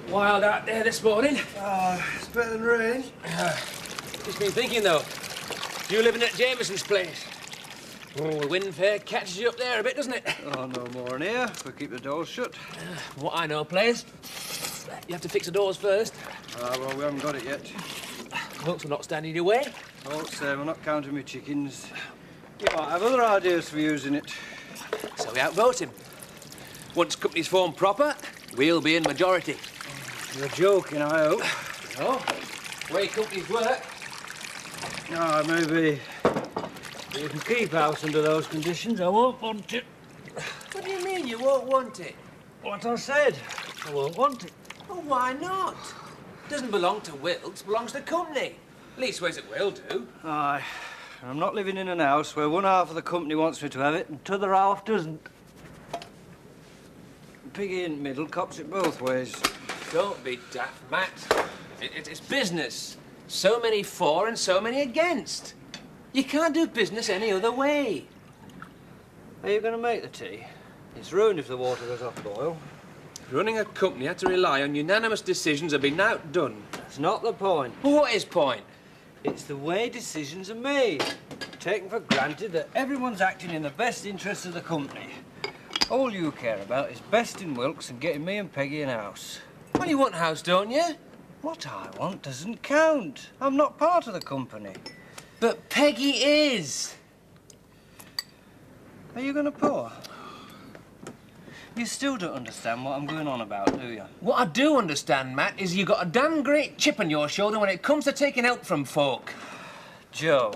Wild out there this morning. It's better than rain. Just been thinking, though. You living at Jameson's place? Oh, the wind fair catches you up there a bit, doesn't it? Oh, no more in here. We keep the doors shut. What I know, place. You have to fix the doors first. Well, we haven't got it yet. Hopes we're not standing in your way. Oh, Sam, we're not counting my chickens. You might have other ideas for using it. So we outvote him. Once company's formed proper, we'll be in majority. You're joking, I hope. No? Way companies work. Maybe you can keep house under those conditions. I won't want it. What do you mean you won't want it? What I said. I won't want it. Well, why not? It doesn't belong to Wilkes, it belongs to the company. Leastways it will do. Aye. I'm not living in an house where one half of the company wants me to have it and t'other half doesn't. Piggy in the middle cops it both ways. Don't be daft, Matt. It's business. So many for and so many against. You can't do business any other way. Are you going to make the tea? It's ruined if the water goes off boil. Running a company had to rely on unanimous decisions have been outdone. That's not the point. Well, what is point? It's the way decisions are made. Taken for granted that everyone's acting in the best interests of the company. All you care about is besting Wilkes and getting me and Peggy in house. Well, you want house, don't you? What I want doesn't count. I'm not part of the company. But Peggy is. Are you going to pour? You still don't understand what I'm going on about, do you? What I do understand, Matt, is you got a damn great chip on your shoulder when it comes to taking help from folk. Joe,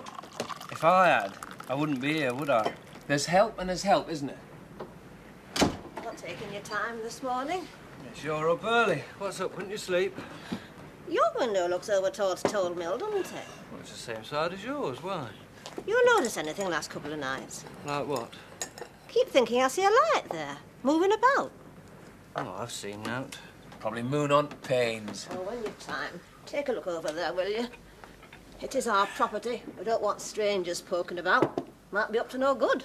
if I had, I wouldn't be here, would I? There's help and there's help, isn't there? Not taking your time this morning. Yes, you're up early. What's up? Couldn't you sleep? Your window looks over towards Toll Mill, doesn't it? Well, it's the same side as yours. Why? You notice anything last couple of nights? Like what? Keep thinking I see a light there, moving about. Oh, I've seen that. Probably moon on pains. Oh, when you've time, take a look over there, will you? It is our property. We don't want strangers poking about. Might be up to no good.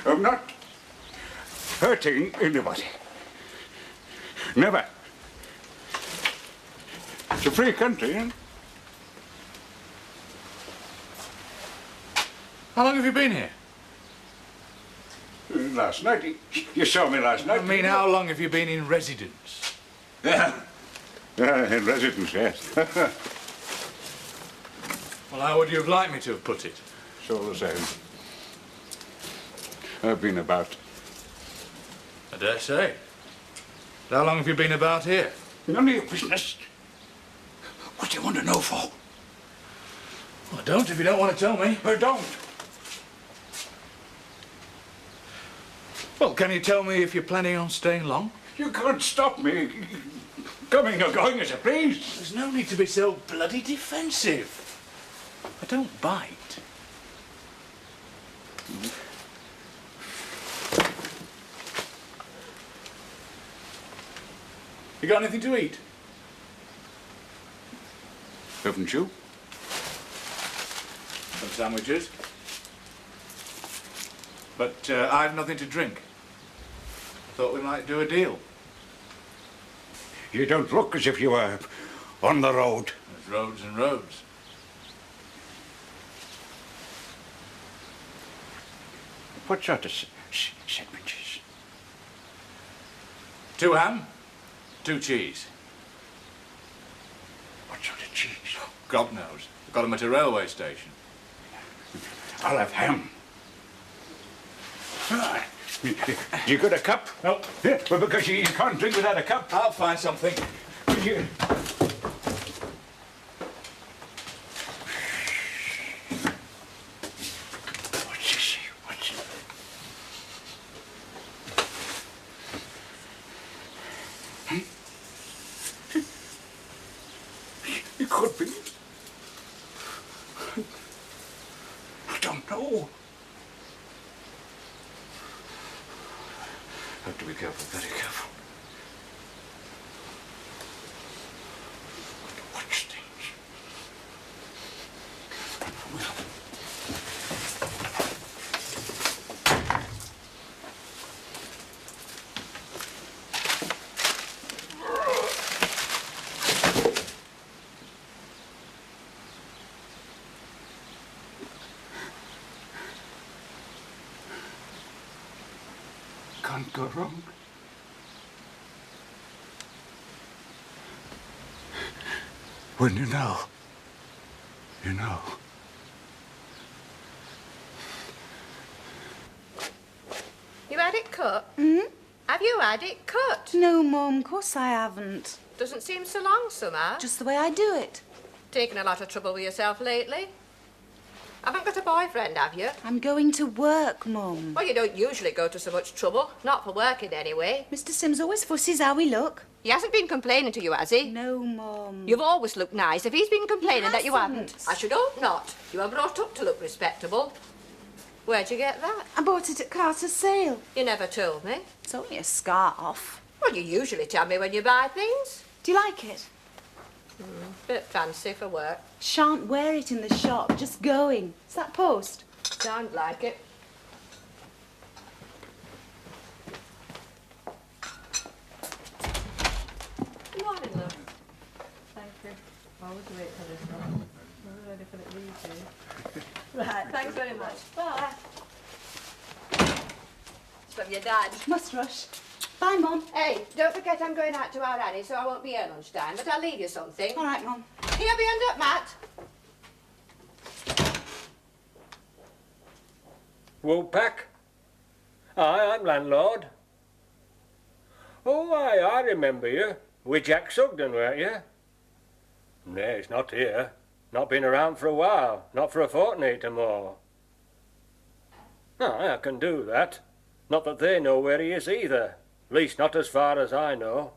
I'm not hurting anybody. Never. It's a free country, eh? How long have you been here? Last night. You saw me last night. I mean, how long have you been in residence? Yeah. In residence, yes. Well, how would you have liked me to have put it? It's all the same. I've been about. I dare say. How long have you been about here? None of your business. What do you want to know for? Well, I don't if you don't want to tell me. I don't. Well, can you tell me if you're planning on staying long? You can't stop me coming or going as I please. There's no need to be so bloody defensive. I don't bite. You got anything to eat? Haven't you? Some sandwiches. But I've nothing to drink. I thought we might do a deal. You don't look as if you were on the road. There's roads and roads. What sort of Sandwiches. 2 ham, 2 cheese. What sort of cheese? God knows. Got them at a railway station. I'll have ham. You got a cup? No. Yeah, well, because you can't drink without a cup. I'll find something. You- What's this? What's it? It could be. I don't know. Have to be careful, very careful. Watch things. Can't go wrong. When you know, you know. You had it cut? Hmm? Have you had it cut? No, Mum, of course I haven't. Doesn't seem so long, somehow. Just the way I do it. Taking a lot of trouble with yourself lately. Haven't got a boyfriend, have you? I'm going to work, Mum. Well, you don't usually go to so much trouble. Not for working, anyway. Mr. Sims always fusses how we look. He hasn't been complaining to you, has he? No, Mum. You've always looked nice. If he's been complaining that you hasn't. haven't, I should hope not. You were brought up to look respectable. Where'd you get that? I bought it at Carter's sale. You never told me. It's only a scarf. Well, you usually tell me when you buy things. Do you like it? Bit fancy for work. Shan't wear it in the shop, just going. Is that post? Don't like it. Good morning, love. Thank you. Always wait for this one. We're ready for it these days. Right, thanks very much. Bye. It's from your dad. Must rush. Bye, Mum. Hey, don't forget I'm going out to our Annie, so I won't be here lunchtime, but I'll leave you something. All right, Mum. Here, be up, Matt. Woolpack? Aye, I'm landlord. Oh, aye, I remember you. With Jack Sugden, weren't you? Nay, it's not here. Not been around for a while. Not for a fortnight or more. Aye, I can do that. Not that they know where he is either. Least not as far as I know.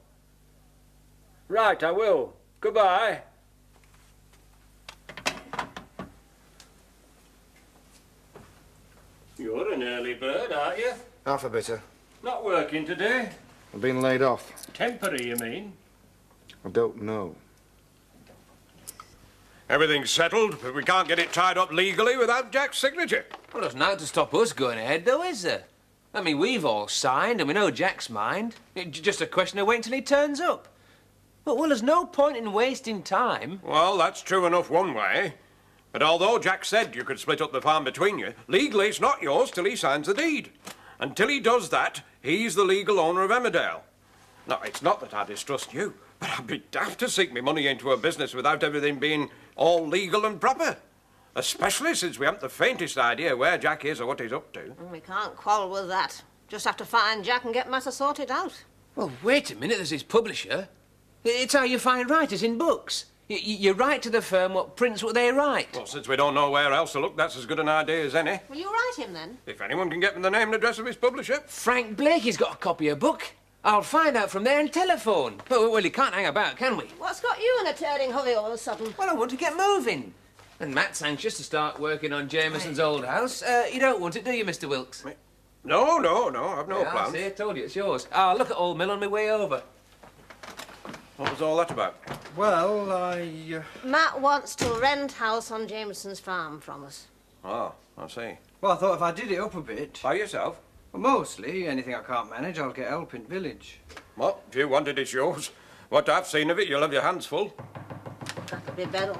Right, I will. Goodbye. You're an early bird, aren't you? Half a bitter. Not working today? I've been laid off. Temporary, you mean? I don't know. Everything's settled, but we can't get it tied up legally without Jack's signature. Well, there's nothing to stop us going ahead, though, is there? I mean, we've all signed, and we know Jack's mind. It's just a question of waiting till he turns up. But, well, there's no point in wasting time. Well, that's true enough one way. But although Jack said you could split up the farm between you, legally it's not yours till he signs the deed. Until he does that, he's the legal owner of Emmerdale. Now, it's not that I distrust you, but I'd be daft to sink me money into a business without everything being all legal and proper. Especially since we haven't the faintest idea where Jack is or what he's up to. We can't quarrel with that. Just have to find Jack and get matter sorted out. Well, wait a minute, there's his publisher. It's how you find writers in books. You write to the firm what prints what they write. Well, since we don't know where else to look, that's as good an idea as any. Will you write him, then? If anyone can get me the name and address of his publisher. Frank Blakey's got a copy of a book. I'll find out from there and telephone. Well, you can't hang about, can we? What's got you in a turning hurry all of a sudden? Well, I want to get moving. And Matt's anxious to start working on Jameson's old house. You don't want it, do you, Mr. Wilkes? No, I've no Yeah, plans. see, I told you, it's yours. I'll look at Old Mill on my way over. What was all that about? Well, Matt wants to rent house on Jameson's farm from us. Oh, I see. Well, I thought if I did it up a bit... By yourself? Well, mostly, anything I can't manage, I'll get help in village. Well, if you want it, it's yours. What I've seen of it, you'll have your hands full. That'll be better.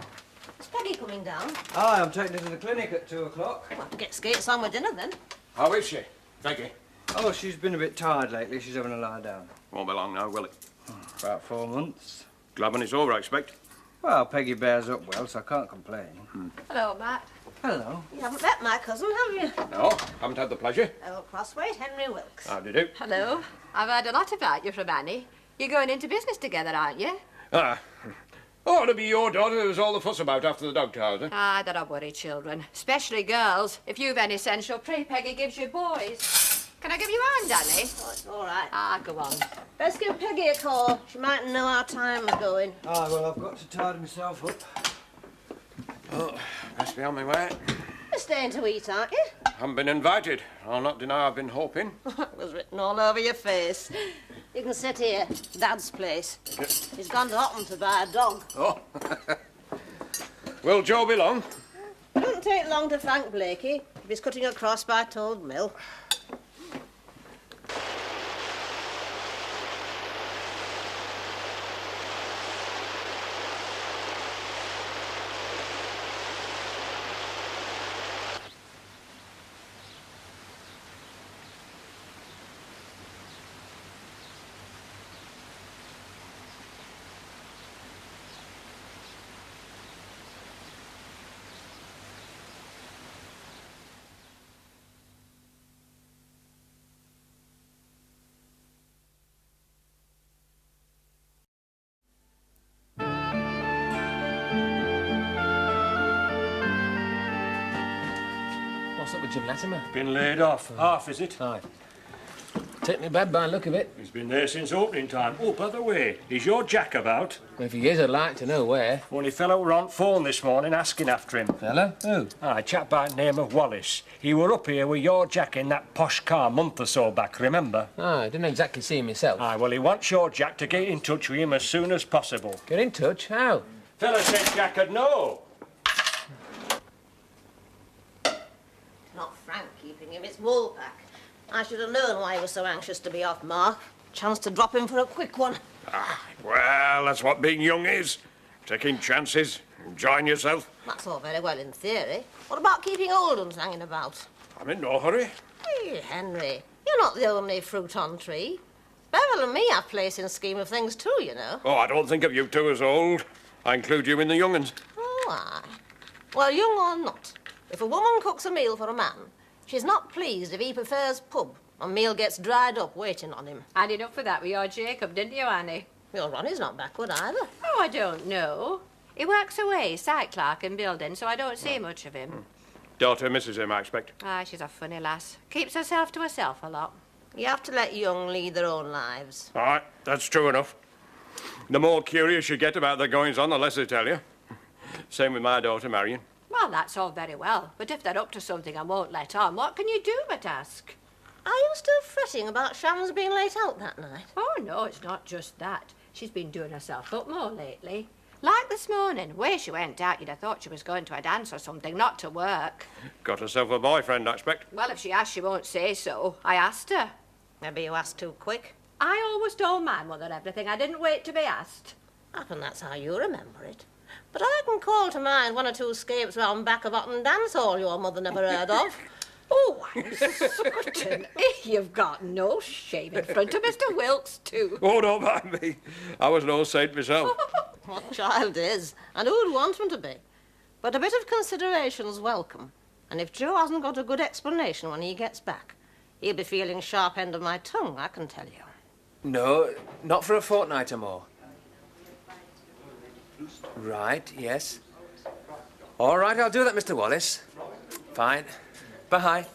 Is Peggy coming down? Aye, I'm taking her to the clinic at 2 o'clock. We'll have to get skates on with dinner, then. How is she, Peggy? Oh, she's been a bit tired lately. She's having a lie down. Won't be long now, will it? About 4 months. Glad when it's over, I expect. Well, Peggy bears up well, so I can't complain. Hello, Matt. Hello. You haven't met my cousin, have you? No, haven't had the pleasure. Old Crossway, Henry Wilkes. How do you do? Hello. I've heard a lot about you from Annie. You're going into business together, aren't you? Ah. Oh, it'll be your daughter who's all the fuss about after the dog towers, eh? Ah, don't worry, children. Especially girls. If you've any sense, you'll pray Peggy gives you boys. Can I give you a hand, Annie? Oh, it's all right. Ah, go on. Best give Peggy a call. She mightn't know how time is going. Ah, well, I've got to tidy myself up. Oh, best be on my way. You're staying to eat, aren't you? Haven't been invited. I'll not deny I've been hoping. It was written all over your face. You can sit here. Dad's place. He's gone to Oppen to buy a dog. Oh. Will Joe be long? It doesn't take long to thank Blakey if he's cutting across by Told Mill. What's up with Jim Latimer? Been laid off. Half, is it? Aye. Take me bad by the look of it. He's been there since opening time. Oh, by the way, is your Jack about? Well, if he is, I'd like to know where. Only fellow were on phone this morning asking after him. Fella? Who? Aye, a chap by the name of Wallace. He were up here with your Jack in that posh car a month or so back, remember? Ah, I didn't exactly see him myself. Aye, well, he wants your Jack to get in touch with him as soon as possible. Get in touch? How? Fella said Jack would know. Not Frank keeping him, it's Woolpack. I should have known why he was so anxious to be off, Mark. Chance to drop him for a quick one. Ah, well, that's what being young is. Taking chances, enjoying yourself. That's all very well in theory. What about keeping old uns hanging about? I'm in no hurry. Hey, Henry, you're not the only fruit on tree. Beryl and me have place in the scheme of things too, you know. Oh, I don't think of you two as old. I include you in the young uns. Oh, aye. Well, young or not, if a woman cooks a meal for a man, she's not pleased if he prefers pub and meal gets dried up waiting on him. Had enough for that with your Jacob, didn't you, Annie? Your Ronnie's not backward either. Oh, I don't know. He works away, site clerk in building, so I don't see much of him. Daughter misses him, I expect. Ah, she's a funny lass. Keeps herself to herself a lot. You have to let young lead their own lives. All right, that's true enough. The more curious you get about their goings-on, the less they tell you. Same with my daughter, Marion. Well, that's all very well, but if they're up to something and won't let on, what can you do but ask? Are you still fretting about Sham's being late out that night? Oh, no, it's not just that. She's been doing herself up more lately. Like this morning, where she went out, you'd have thought she was going to a dance or something, not to work. Got herself a boyfriend, I expect. Well, if she has, she won't say so. I asked her. Maybe you asked too quick. I always told my mother everything. I didn't wait to be asked. Happen that's how you remember it. But I can call to mind one or two escapes round back of Otten Dance Hall your mother never heard of. Oh, I'm certain. You've got no shame in front of Mr. Wilkes, too. Oh, don't mind me. I was no saint myself. What child is, and who'd want him to be? But a bit of consideration's welcome. And if Joe hasn't got a good explanation when he gets back, he'll be feeling sharp end of my tongue, I can tell you. No, not for a fortnight or more. Right, yes. All right, I'll do that, Mr. Wallace. Fine. Bye.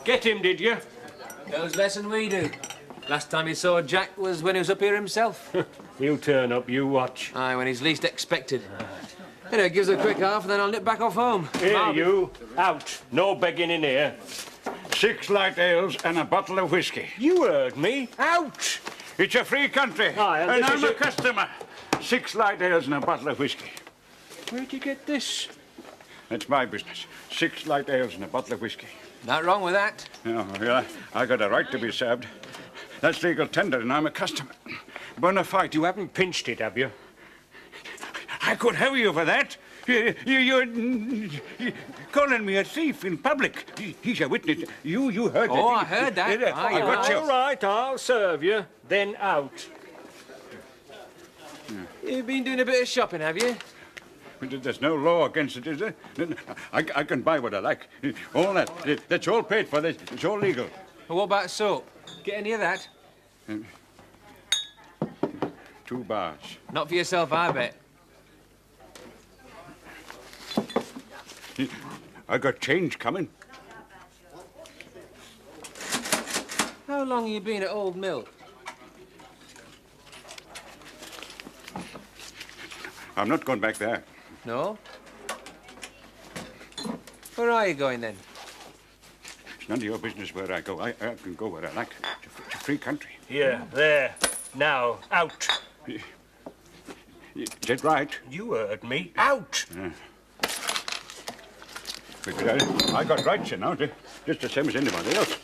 Get him, did you? Knows less than we do. Last time he saw Jack was when he was up here himself. He'll turn up, you watch. Aye, when he's least expected. Anyway, gives a quick half and then I'll nip back off home. Here, you. Out. No begging in here. 6 light ales and a bottle of whiskey. You heard me. Out. It's a free country, Aye, and and this I'm is a a- customer. 6 light ales and a bottle of whiskey. Where'd you get this? That's my business. 6 light ales and a bottle of whiskey. Not wrong with that. Oh, yeah, I got a right to be served. That's legal tender, and I'm a customer. Bona fide. You haven't pinched it, have you? I could have you for that. You're calling me a thief in public. He's a witness. You heard that. Oh, I heard that. I got you. All right, I'll serve you. Then out. You've been doing a bit of shopping, have you? There's no law against it, is there? I can buy what I like. All that's all paid for. It's all legal. Well, what about soap? Get any of that? 2 bars. Not for yourself, I bet. I got change coming. How long have you been at Old Mill? I'm not going back there. No? Where are you going, then? It's none of your business where I go. I can go where I like. It's a free country. Here, there. Now, out. Is that right? You heard me. Out. Because I got rights, you know, just the same as anybody else.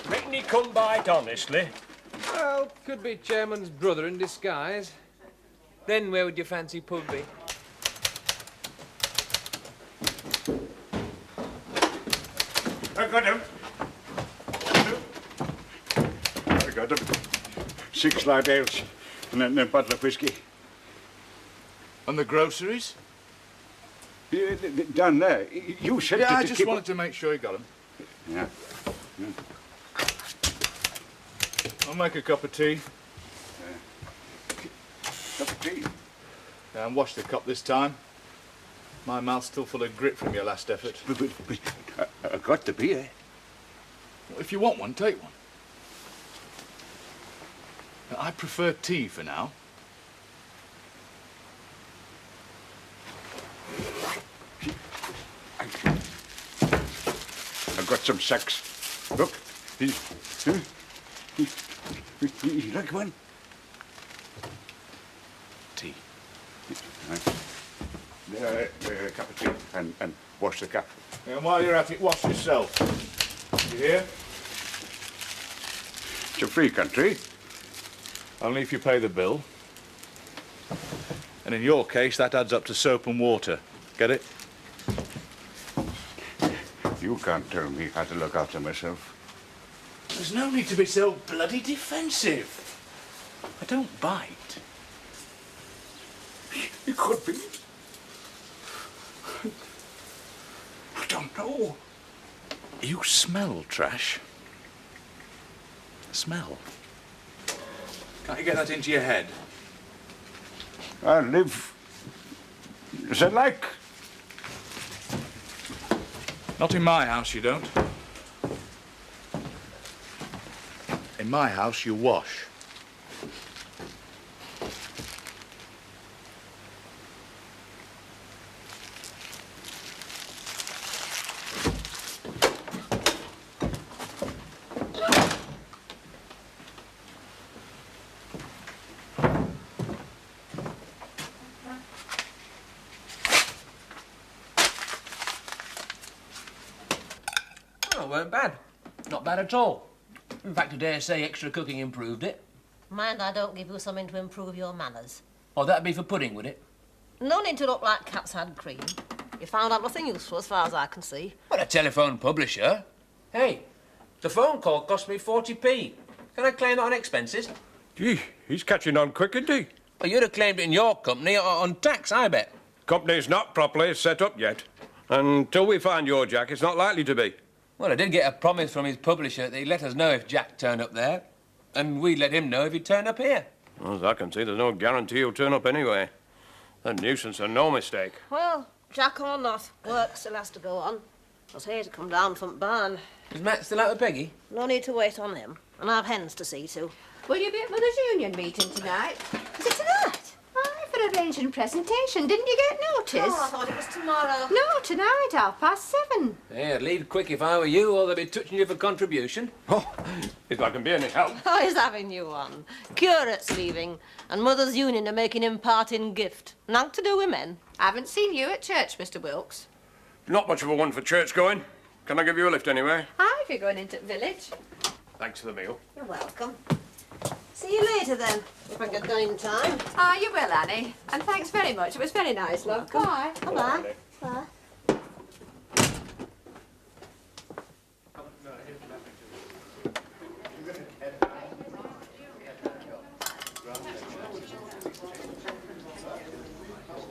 Make me come by it honestly. Well, could be Chairman's brother in disguise. Then where would your fancy pub be? I got him. I got him. 6 light ales and then a bottle of whiskey. And the groceries? Down there. You said Yeah, to I just keep... wanted to make sure you got them. Yeah. I'll make a cup of tea. Cup of tea. And wash the cup this time. My mouth's still full of grit from your last effort. But I got the beer. Well, if you want one, take one. Now, I prefer tea for now. I've got some sacks. Look. You like one? Tea. A cup of tea and wash the cup. And while you're at it, wash yourself. You hear? It's a free country. Only if you pay the bill. And in your case, that adds up to soap and water. Get it? You can't tell me how to look after myself. There's no need to be so bloody defensive. I don't bite. It could be. I don't know. You smell trash. Smell. Can't you get that into your head? I live as I like. Not in my house, you don't. In my house, you wash. Oh, it weren't bad. Not bad at all. In fact, I dare say extra cooking improved it. Mind I don't give you something to improve your manners. Oh, that'd be for pudding, would it? No need to look like cat's had cream. You found out nothing useful as far as I can see. Well, a telephone publisher. Hey, the phone call cost me 40p. Can I claim that on expenses? Gee, he's catching on quick, isn't he? Well, you'd have claimed it in your company on tax, I bet. Company's not properly set up yet. Until we find your Jack, it's not likely to be. Well, I did get a promise from his publisher that he'd let us know if Jack turned up there. And we'd let him know if he'd turn up here. Well, as I can see, there's no guarantee he'll turn up anyway. A nuisance and no mistake. Well, Jack or not, work still has to go on. I was here to come down from barn. Is Matt still out with Peggy? No need to wait on him. And I've hens to see to. Will you be at Mother's Union meeting tonight? Is it tonight? Aye, for arranging presentation. Didn't you get notice? Oh, I thought it was tomorrow. No, tonight, 7:30. Yeah, I'd leave quick if I were you, or they'd be touching you for contribution. Oh, if I can be any help. Oh, he's having you on. Curate's leaving, and Mother's Union are making him parting gift. None to do with men. I haven't seen you at church, Mr. Wilkes. Not much of a one for church going. Can I give you a lift anyway? Aye, if you're going into the village. Thanks for the meal. You're welcome. See you later then, if I get done in time. Ah, you will, Annie. And thanks very much. It was very nice, love. Bye. Bye-bye. Bye.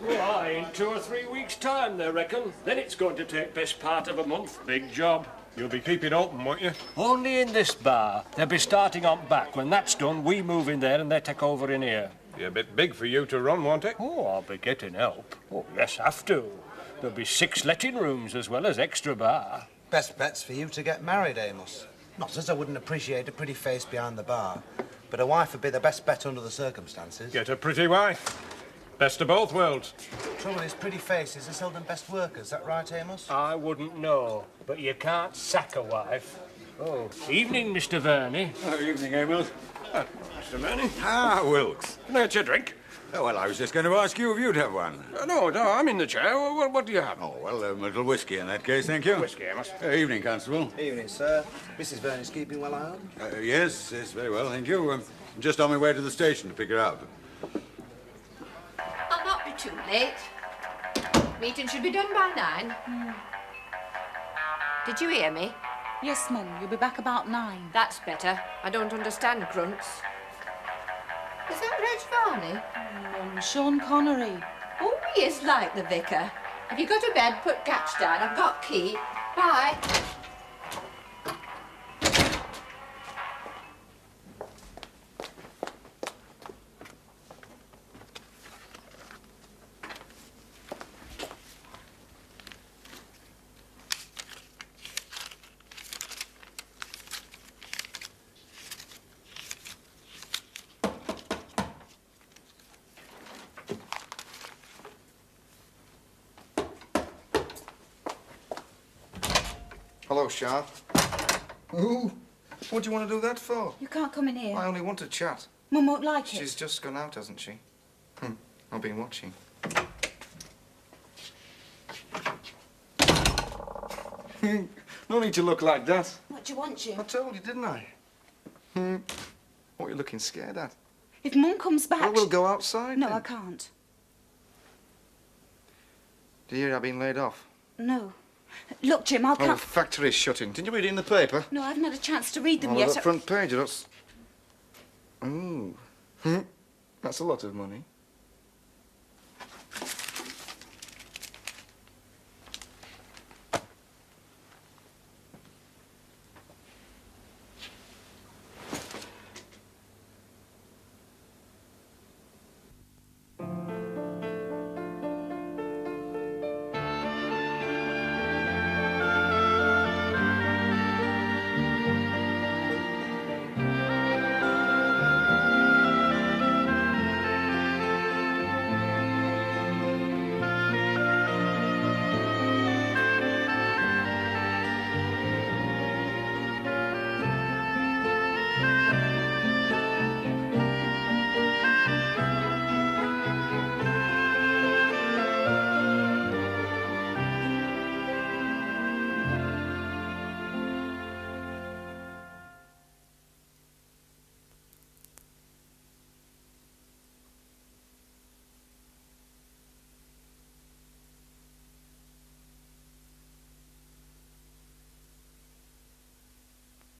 Well, in 2 or 3 weeks' time, they reckon. Then it's going to take best part of a month. Big job. You'll be keeping open, won't you? Only in this bar. They'll be starting on back. When that's done, we move in there and they take over in here. Be a bit big for you to run, won't it? Oh, I'll be getting help. Oh, yes, have to. There'll be 6 letting rooms as well as extra bar. Best bet's for you to get married, Amos. Not as I wouldn't appreciate a pretty face behind the bar, but a wife would be the best bet under the circumstances. Get a pretty wife. Best of both worlds. Trouble is, pretty faces are seldom best workers. Is that right, Amos? I wouldn't know, but you can't sack a wife. Oh, evening, Mr. Verney. Oh, evening, Amos. Mr. Manny. Ah, Wilkes. Can I get you a drink? Oh, well, I was just going to ask you if you'd have one. No, I'm in the chair. What do you have? Oh, well, a little whiskey in that case, thank you. Whiskey, Amos. Evening, Constable. Evening, sir. Mrs. Verney's keeping well, I hope? Yes, very well, thank you. I'm just on my way to the station to pick her up. I'll not be too late. Meeting should be done by 9. Did you hear me? Yes, Mum. You'll be back about 9. That's better. I don't understand grunts. Is that Reg Varney? Mum, Sean Connery. Oh, he is like the vicar. Have you got to bed? Put catch down. I've got key. Bye. Hello, Sharp. Ooh, what do you want to do that for? You can't come in here. I only want to chat. Mum won't like it. She's just gone out, hasn't she? I've been watching. No need to look like that. What do you want, Jim? I told you, didn't I? What are you looking scared at? If Mum comes back... Well, we'll go outside No, then. I can't. Do you hear I've been laid off? No. Look, Jim, I'll Oh, the come... factory's shutting. Didn't you read it in the paper? No, I haven't had a chance to read them Oh, yet. the front page, that's... Ooh. That's a lot of money.